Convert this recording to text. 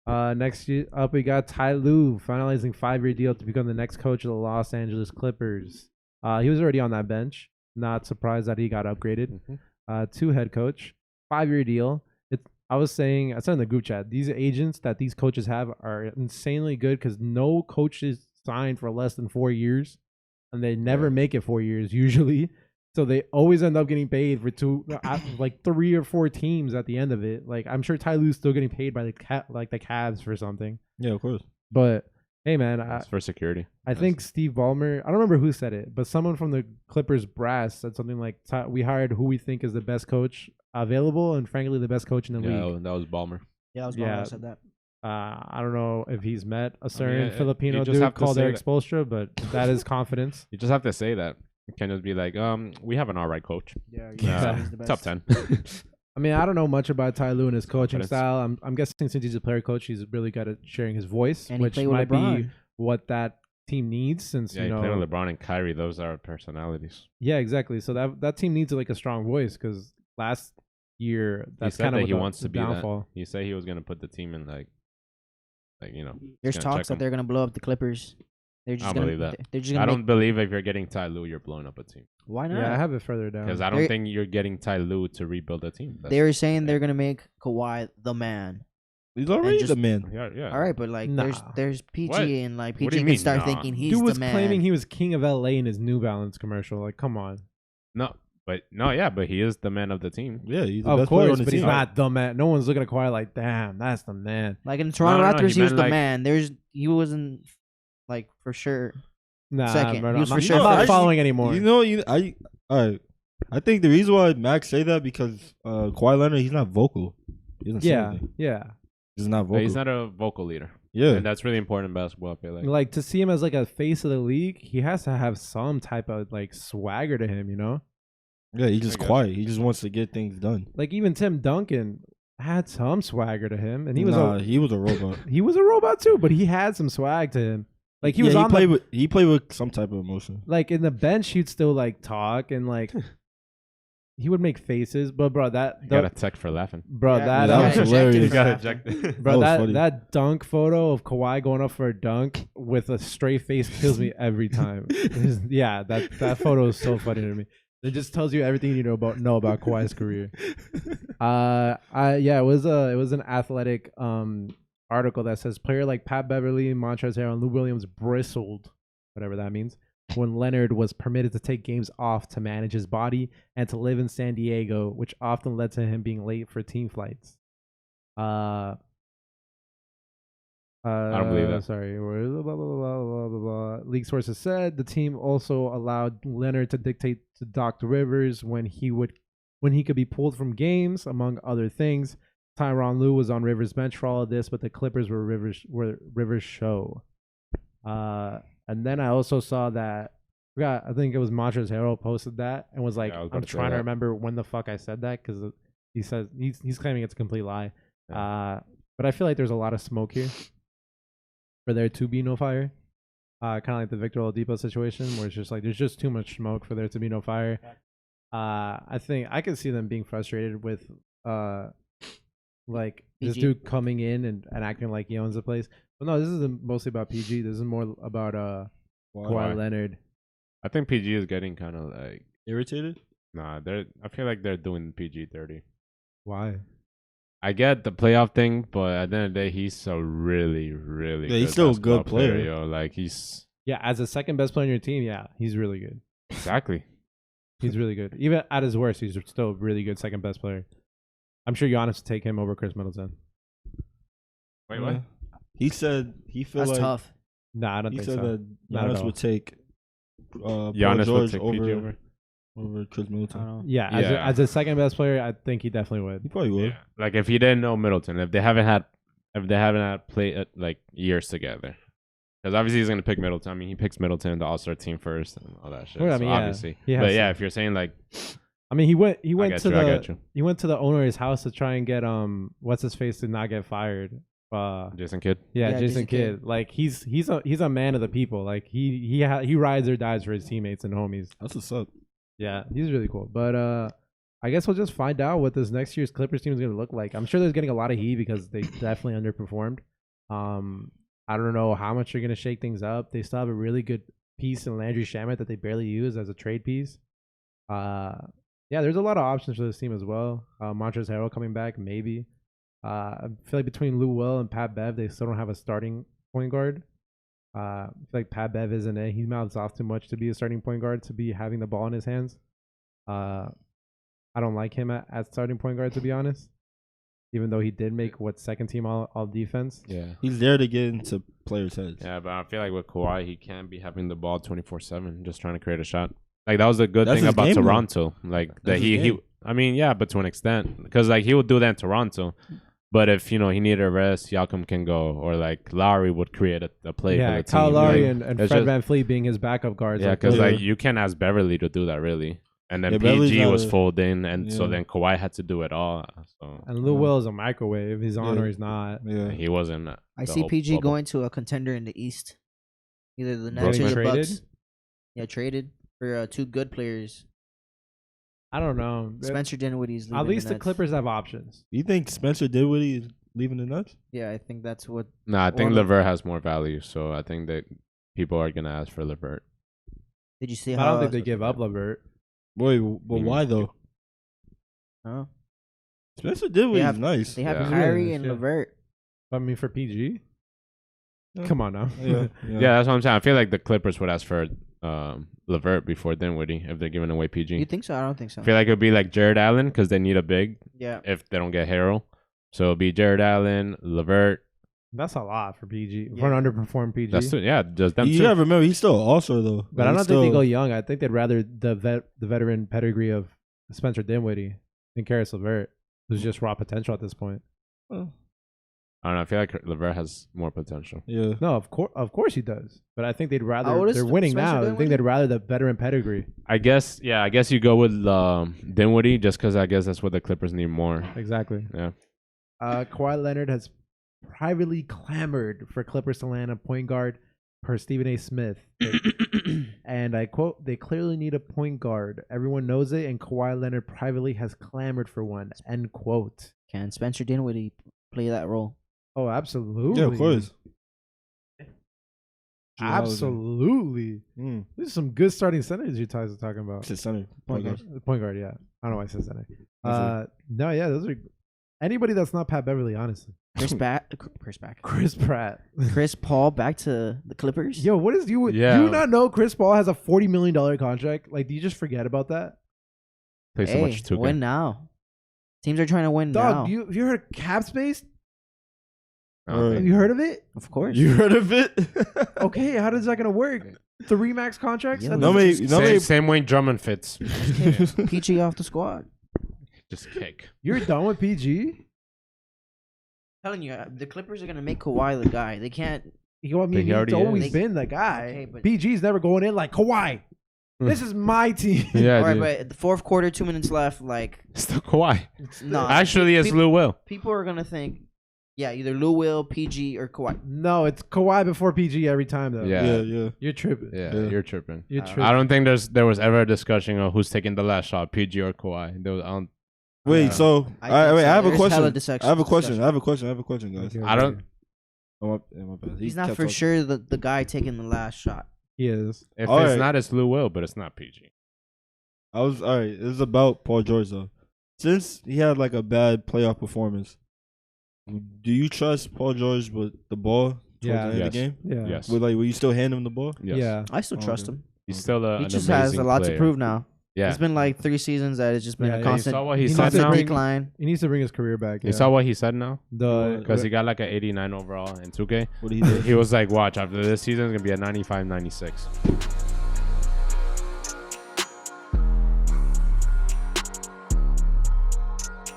Next up, we got Ty Lue finalizing 5-year deal to become the next coach of the Los Angeles Clippers. He was already on that bench. Not surprised that he got upgraded to head coach. 5-year deal. I said in the group chat, these agents that these coaches have are insanely good because no coaches signed for less than 4 years, and they never make it 4 years usually. So they always end up getting paid for 3 or 4 teams at the end of it. Like, I'm sure Ty Lue's still getting paid by the Cavs for something. Yeah, of course. But hey, man, it's for security. I think Steve Ballmer. I don't remember who said it, but someone from the Clippers brass said something like, "We hired who we think is the best coach available, and frankly, the best coach in the league." Yeah, that was Ballmer. Yeah, that was Ballmer that said that. I don't know if he's met a certain Filipino dude called Eric Spoelstra, but that is confidence. You just have to say that. You can't just be like, we have an all right coach. Yeah. He's the best. Top 10. I mean, I don't know much about Ty Lue and his coaching style. I'm guessing since he's a player coach, he's really good at sharing his voice, and which might be what that team needs. Since you play with LeBron and Kyrie, those are personalities. Yeah, exactly. So that team needs like a strong voice because last year that's kind of he wants to be downfall. That. He said he was going to put the team in like. There's talks that they're going to blow up the Clippers. I don't believe that. I don't believe if you're getting Ty Lue, you're blowing up a team. Why not? Yeah, I have it further down. Because I don't think you're getting Ty Lue to rebuild a team. They were saying they're gonna make Kawhi the man. He's already the man. Yeah. All right, but like there's PG what? and like PG can start thinking he's Dude the was man. claiming he was king of LA in his New Balance commercial. Like, come on. But he is the man of the team. Yeah, he's the of best course, player on the but team. he's not the man. No one's looking at Kawhi like, damn, that's the man. Like in Toronto Raptors, he was the like, man. He wasn't like for sure. Nah, second. Bro, He was I'm for sure not first. following anymore. I think the reason why Max say that because Kawhi Leonard, he's not vocal. He doesn't say anything. He's not vocal. He's not a vocal leader. Yeah, and that's really important in basketball. I feel like to see him as like a face of the league, he has to have some type of like swagger to him, you know? Yeah, he's just quiet. He just wants to get things done. Like even Tim Duncan had some swagger to him, and he was he was a robot. He was a robot too, but he had some swag to him. Like he played with some type of emotion. Like in the bench, he'd still like talk and like he would make faces. But bro, you got a tech for laughing. Bro, that was hilarious. You got ejected. Bro, that dunk photo of Kawhi going up for a dunk with a straight face kills me every time. Yeah, that photo is so funny to me. It just tells you everything you know about Kawhi's career. It was an athletic article that says player like Pat Beverly, Montrezl Harrell, and Lou Williams bristled, whatever that means, when Leonard was permitted to take games off to manage his body and to live in San Diego, which often led to him being late for team flights. I don't believe that. Sorry. Blah, blah, blah, blah, blah, blah. League sources said the team also allowed Leonard to dictate to Doc Rivers when he could be pulled from games, among other things. Tyronn Lue was on Rivers' bench for all of this, but the Clippers were Rivers' show. And then I also saw that I think it was Montrezl Harrell posted that and was like, I'm trying to remember when the fuck I said that because he says he's claiming it's a complete lie. Yeah. But I feel like there's a lot of smoke here for there to be no fire. Kind of like the Victor Oladipo situation where it's just like there's just too much smoke for there to be no fire. I think I could see them being frustrated with like PG. This dude coming in and acting like he owns the place. But no, this isn't mostly about PG. This is more about Kawhi Leonard. I think PG is getting kind of like irritated. Nah, I feel like they're doing PG-30. Why? I get the playoff thing, but at the end of the day, he's a really, really good he's still a good player. Yo. Like he's as the second best player on your team, he's really good. Exactly. He's really good. Even at his worst, he's still a really good second best player. I'm sure Giannis would take him over Chris Middleton. Wait, what? He said he feels that's tough. Nah, I don't think so. He said that Giannis would take Giannis would take PG over Chris Middleton. As a second best player, I think he definitely would. He probably would. Yeah. Like if he didn't know Middleton, if they haven't had play like years together, because obviously he's gonna pick Middleton. I mean, he picks Middleton in the All-Star team first and all that shit. Well, I mean, obviously, but if you're saying like, I mean, he went to the owner of his house to try and get what's his face to not get fired. Jason Kidd. Yeah, Jason Kidd. Like he's a man of the people. Like he rides or dies for his teammates and homies. That's what's up. Yeah, he's really cool. But I guess we'll just find out what this next year's Clippers team is going to look like. I'm sure they're getting a lot of heat because they definitely underperformed. I don't know how much they're going to shake things up. They still have a really good piece in Landry Shamet that they barely use as a trade piece. Yeah, there's a lot of options for this team as well. Montrezl Harrell coming back, maybe. I feel like between Lou Will and Pat Bev, they still don't have a starting point guard. I feel like Pat Bev isn't it. He mouths off too much to be a starting point guard, to be having the ball in his hands. I don't like him at starting point guard, to be honest. Even though he did make, second team all defense? Yeah. He's there to get into players' heads. Yeah, but I feel like with Kawhi, he can't be having the ball 24/7, just trying to create a shot. Like, that was the good thing about Toronto. Like, that he I mean, yeah, but to an extent. Because, like, he would do that in Toronto. But if, you know, he needed a rest, Siakam can go. Or, like, Lowry would create a play for the team. Kyle Lowry like, and Fred VanVleet being his backup guards. Yeah, because, like, you can't ask Beverly to do that, really. And then PG was folding, and so then Kawhi had to do it all. So. And Lou Will is a microwave. He's on or he's not. Yeah. He wasn't. I see PG bubble. Going to a contender in the East. Either the Nets or the Bucks. Yeah, traded for 2 good players. I don't know. Spencer Dinwiddie's leaving at least the Clippers have options. You think Spencer Dinwiddie is leaving the Nets? Yeah, I think that's what. No, I think LeVert has more value, so I think that people are gonna ask for LeVert. Did you see how? I don't think they give up LeVert. Boy, but why though? Huh? Spencer Dinwiddie is nice. They have Kyrie and LeVert. I mean, for PG. Come on now. Yeah, that's what I'm saying. I feel like the Clippers would ask for LeVert before Dinwiddie if they're giving away PG. You think so? I don't think so. I feel like it would be like Jared Allen because they need a big. Yeah. If they don't get Harrell, so it'll be Jared Allen, LeVert. That's a lot for PG. For an underperformed PG. That's just them. You gotta remember he's still also though. But I don't think they go young. I think they'd rather the veteran pedigree of Spencer Dinwiddie than Karis LeVert, who's just raw potential at this point. I don't know. I feel like LeVert has more potential. Yeah. No, of course he does. But I think they'd rather. They're winning now. I think they'd rather the veteran pedigree. I guess. Yeah. I guess you go with Dinwiddie just because I guess that's what the Clippers need more. Exactly. Yeah. Kawhi Leonard has privately clamored for Clippers to land a point guard per Stephen A. Smith. And I quote, "They clearly need a point guard. Everyone knows it, and Kawhi Leonard privately has clamored for one." End quote. Can Spencer Dinwiddie play that role? Oh, absolutely. Yeah, of course. Absolutely. This is some good starting centers you guys are talking about. It's center. Point guard, yeah. I don't know why I said center. No, yeah, those are anybody that's not Pat Beverly, honestly. Chris Pratt. Chris Paul back to the Clippers? Yo, what is you? Yeah. Do you not know Chris Paul has a $40 million contract? Like, do you just forget about that? Play so much 2K. Win now. Teams are trying to win now. Dog, you heard of cap space? Okay. Have you heard of it? Of course. You heard of it? Okay, how does that gonna work? 3 max contracts? Same way Drummond fits. PG off the squad. Just kick. You're done with PG? Telling you, the Clippers are gonna make Kawhi the guy. They can't. He's always been the guy. Okay, PG's never going in like Kawhi. This is my team. Yeah, all right, but at the fourth quarter, 2 minutes left. Like, still Kawhi. No, actually, it's Lou Will. People are gonna think, yeah, either Lou Will, PG, or Kawhi. No, it's Kawhi before PG every time though. Yeah. You're tripping. Yeah, you're tripping. You're tripping. I don't think there was ever a discussion of who's taking the last shot, PG or Kawhi. There was, Wait, so I have a question. I have a question, guys. I don't. He's not for sure the guy taking the last shot. He is. If it's not, it's Lou Will, but it's not PG. All right. This is about Paul George though. Since he had like a bad playoff performance, do you trust Paul George with the ball towards the end of the game? Yeah. Yes. Will you still hand him the ball? Yes. Yeah. I still trust him. He's still he just has a lot to prove now. Yeah. It's been like 3 seasons that it's just been a constant. You saw what he said now? Decline. He needs to bring his career back. You saw what he said now? Because he got like an 89 overall in 2K. What did he do? He was like, watch, after this season, it's going to be a 95, 96.